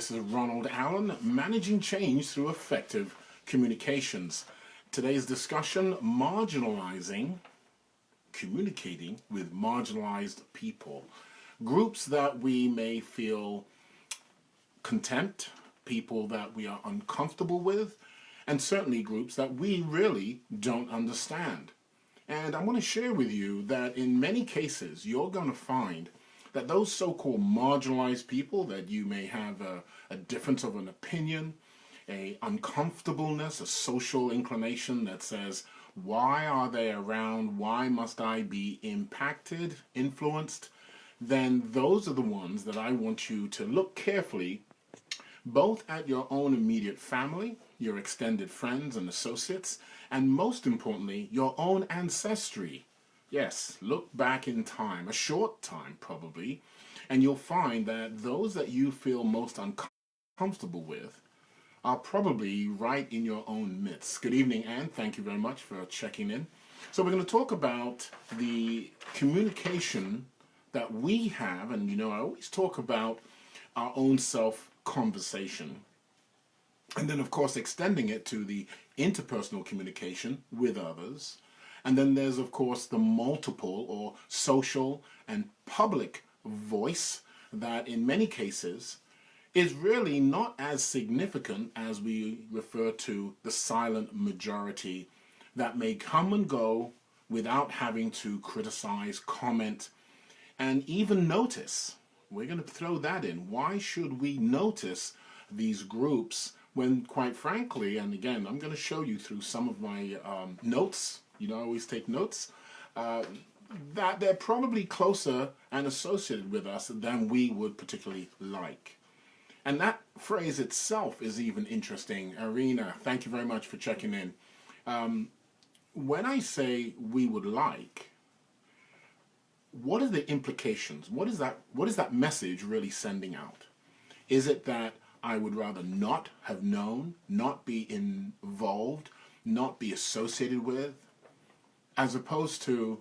This is Ronald Allen, managing change through effective communications. Today's discussion, marginalizing, communicating with marginalized people. Groups that we may feel contempt, people that we are uncomfortable with, and certainly groups that we really don't understand. And I want to share with you that in many cases, you're going to find that those so-called marginalized people that you may have a difference of an opinion, a uncomfortableness, a social inclination that says, why are they around? Why must I be impacted, influenced? Then those are the ones that I want you to look carefully, both at your own immediate family, your extended friends and associates, and most importantly, your own ancestry. Yes, look back in time, a short time probably, and you'll find that those that you feel most uncomfortable with are probably right in your own midst. Good evening, Anne. Thank you very much for checking in. So we're going to talk about the communication that we have, and you know, I always talk about our own self-conversation. And then, of course, extending it to the interpersonal communication with others. And then there's, of course, the multiple or social and public voice that in many cases is really not as significant as we refer to the silent majority that may come and go without having to criticize, comment, and even notice. We're going to throw that in. Why should we notice these groups when, quite frankly, and again, I'm going to show you through some of my notes, you know, I always take notes, that they're probably closer and associated with us than we would particularly like. And that phrase itself is even interesting. Arena, thank you very much for checking in. When I say we would like, what are the implications? What is that message really sending out? Is it that I would rather not have known, not be involved, not be associated with, as opposed to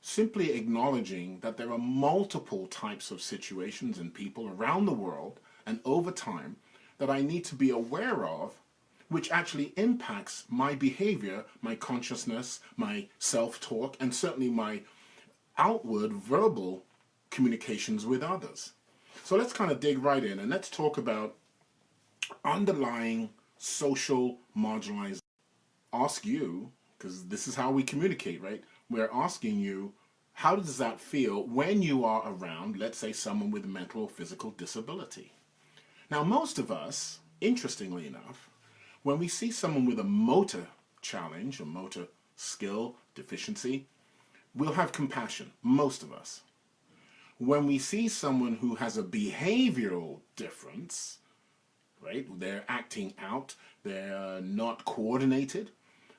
simply acknowledging that there are multiple types of situations and people around the world and over time that I need to be aware of, which actually impacts my behavior, my consciousness, my self-talk, and certainly my outward verbal communications with others. So let's kind of dig right in and let's talk about underlying social marginalization. Ask you, because this is how we communicate, right? We're asking you, how does that feel when you are around, let's say, someone with a mental or physical disability? Now, most of us, interestingly enough, when we see someone with a motor challenge, a motor skill deficiency, we'll have compassion, most of us. When we see someone who has a behavioral difference, right, they're acting out, they're not coordinated,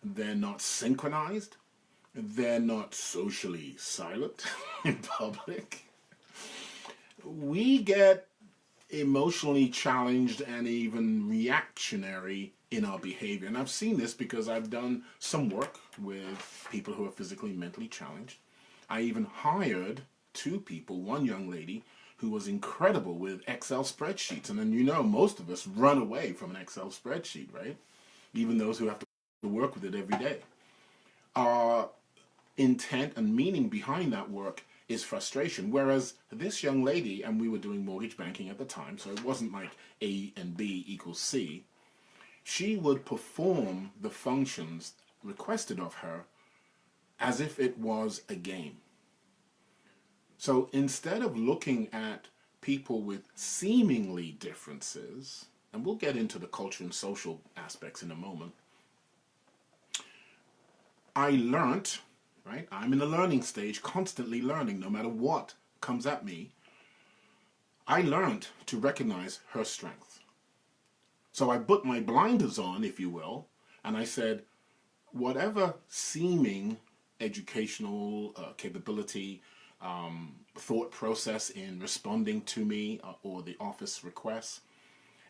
they're not synchronized, they're not socially silent in public, we get emotionally challenged and even reactionary in our behavior. And I've seen this because I've done some work with people who are physically and mentally challenged. I even hired two people, one young lady who was incredible with Excel spreadsheets. And then, you know, most of us run away from an Excel spreadsheet, right? Even those who have to work with it every day. Our intent and meaning behind that work is frustration. Whereas this young lady, and we were doing mortgage banking at the time, so it wasn't like A and B equals C, she would perform the functions requested of her as if it was a game. So instead of looking at people with seemingly differences, and we'll get into the culture and social aspects in a moment, I learned, right? I'm in the learning stage, constantly learning, no matter what comes at me. I learned to recognize her strength. So I put my blinders on, if you will, and I said, whatever seeming educational capability, thought process in responding to me or the office requests,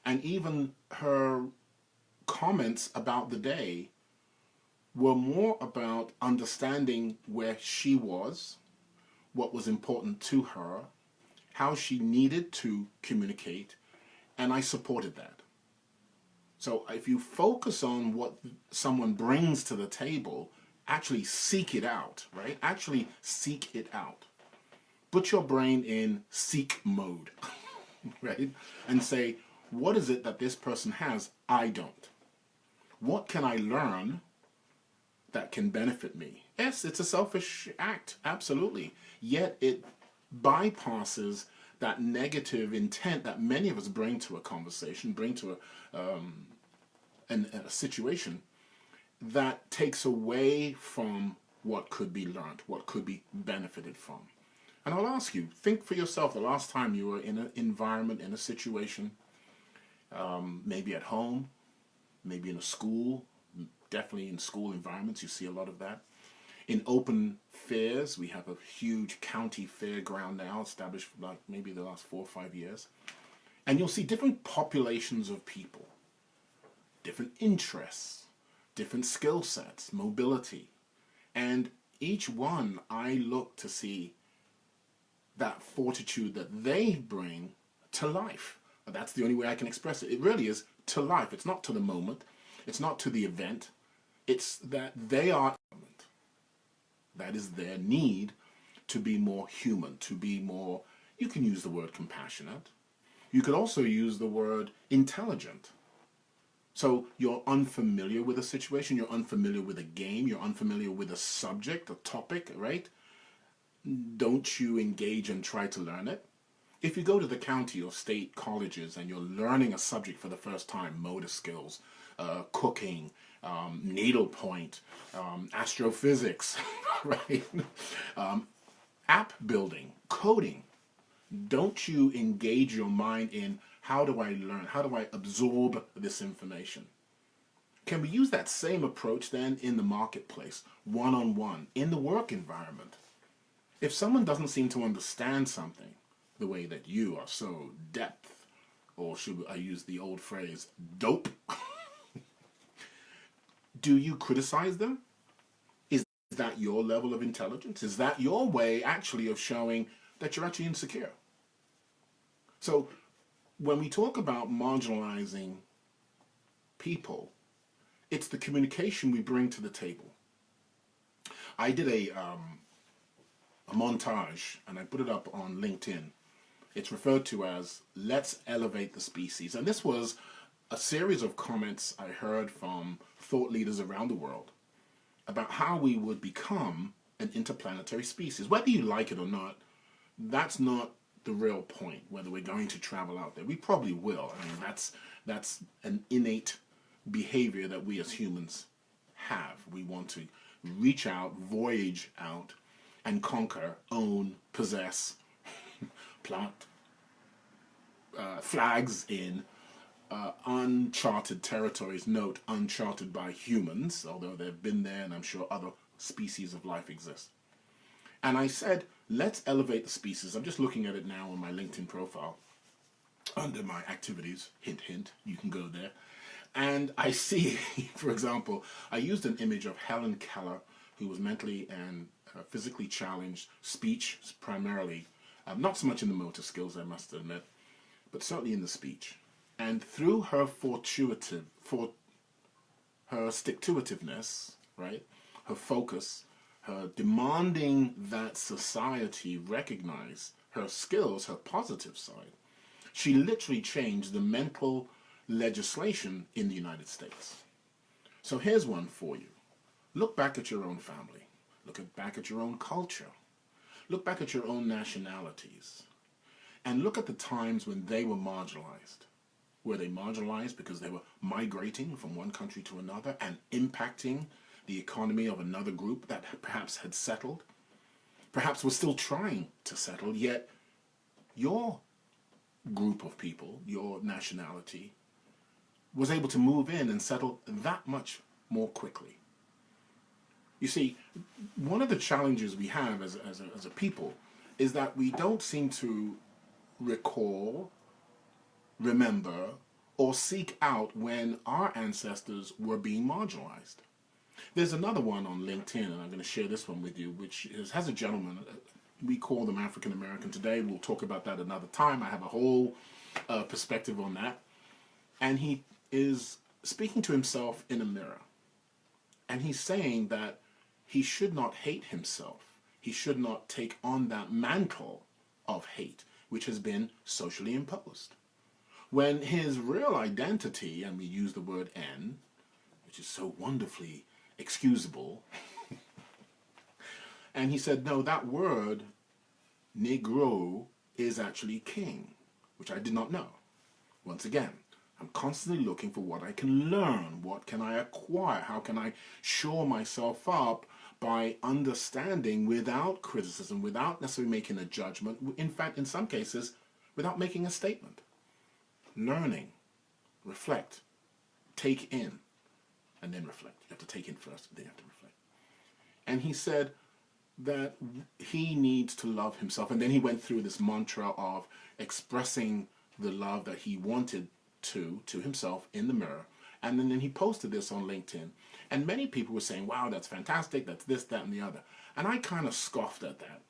and even her comments about the day were more about understanding where she was, what was important to her, how she needed to communicate, And I supported that. So if you focus on what someone brings to the table, actually seek it out, right? Actually seek it out. Put your brain in seek mode, right? And say, what is it that this person has I don't? What can I learn that can benefit me? Yes, it's a selfish act, absolutely. Yet it bypasses that negative intent that many of us bring to a conversation, bring to a situation that takes away from what could be learned, what could be benefited from. And I'll ask you, think for yourself the last time you were in an environment, in a situation, maybe at home, maybe in a school, definitely in school environments, you see a lot of that. In open fairs, we have a huge county fairground now established for like maybe the last 4 or 5 years. And you'll see different populations of people, different interests, different skill sets, mobility. And each one I look to see that fortitude that they bring to life. That's the only way I can express it. It really is to life. It's not to the moment. It's not to the event. It's that they are, that is their need to be more human, to be more, you can use the word compassionate. You could also use the word intelligent. So you're unfamiliar with a situation, you're unfamiliar with a game, you're unfamiliar with a subject, a topic, right? Don't you engage and try to learn it? If you go to the county or state colleges and you're learning a subject for the first time, motor skills, cooking, needlepoint, astrophysics, right? App building, coding, don't you engage your mind in how do I learn? How do I absorb this information? Can we use that same approach then in the marketplace, one-on-one, in the work environment? If someone doesn't seem to understand something the way that you are so depth, or should I use the old phrase, dope, do you criticize them? Is that your level of intelligence? Is that your way actually of showing that you're actually insecure? So when we talk about marginalizing people, it's the communication we bring to the table. I did a montage and I put it up on LinkedIn. It's referred to as Let's Elevate the Species. And this was a series of comments I heard from thought leaders around the world about how we would become an interplanetary species. Whether you like it or not, that's not the real point, whether we're going to travel out there. We probably will. I mean, that's an innate behavior that we as humans have. We want to reach out, voyage out, and conquer, own, possess, plant flags in uncharted territories. Note, uncharted by humans, although they've been there and I'm sure other species of life exist. And I said, let's elevate the species. I'm just looking at it now on my LinkedIn profile under my activities. Hint, hint, you can go there. And I see, for example, I used an image of Helen Keller, who was mentally and physically challenged, speech primarily, not so much in the motor skills, I must admit, but certainly in the speech. And through her her stick-to-itiveness, right, her focus, her demanding that society recognize her skills, her positive side, she literally changed the mental legislation in the United States. So here's one for you. Look back at your own family. Look back at your own culture. Look back at your own nationalities. And look at the times when they were marginalized. Were they marginalized because they were migrating from one country to another and impacting the economy of another group that perhaps had settled? Perhaps was still trying to settle, yet your group of people, your nationality, was able to move in and settle that much more quickly. You see, one of the challenges we have as a people is that we don't seem to recall, remember, or seek out when our ancestors were being marginalized. There's another one on LinkedIn, and I'm going to share this one with you, which has a gentleman. We call them African American today. We'll talk about that another time. I have a whole perspective on that. And he is speaking to himself in a mirror. And he's saying that he should not hate himself. He should not take on that mantle of hate, which has been socially imposed. When his real identity, and we use the word N, which is so wonderfully excusable, and he said, no, that word, Negro, is actually king, which I did not know. Once again, I'm constantly looking for what I can learn, what can I acquire, how can I shore myself up by understanding without criticism, without necessarily making a judgment, in fact, in some cases, without making a statement. Learning, reflect, take in, and then reflect. You have to take in first, then you have to reflect. And he said that he needs to love himself. And then he went through this mantra of expressing the love that he wanted to himself in the mirror. And then he posted this on LinkedIn. And many people were saying, wow, that's fantastic, that's this, that, and the other. And I kind of scoffed at that.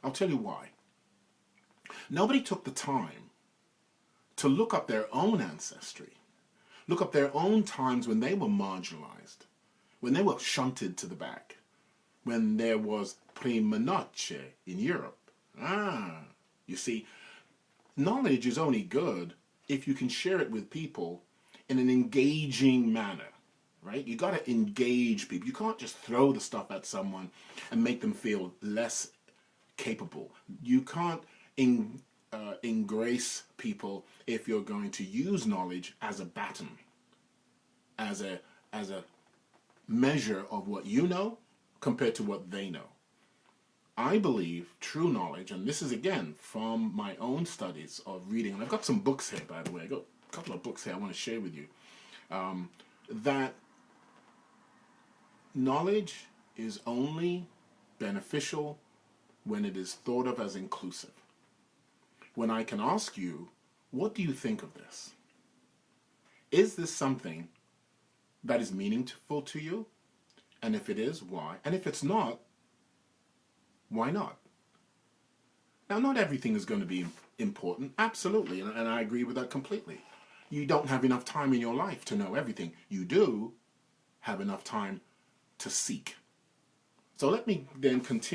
I'll tell you why. Nobody took the time to look up their own ancestry, look up their own times when they were marginalized, when they were shunted to the back, when there was prima noce in Europe. You see, knowledge is only good if you can share it with people in an engaging manner, right? You got to engage people. You can't just throw the stuff at someone and make them feel less capable. You can't embrace people if you're going to use knowledge as a baton, as a measure of what you know compared to what they know. I believe true knowledge, and this is again from my own studies of reading, and I've got some books here, by the way. I've got a couple of books here I want to share with you, that knowledge is only beneficial when it is thought of as inclusive. When I can ask you, what do you think of this? Is this something that is meaningful to you? And if it is, why? And if it's not, why not? Now, not everything is going to be important, absolutely, and I agree with that completely. You don't have enough time in your life to know everything. You do have enough time to seek. So let me then continue.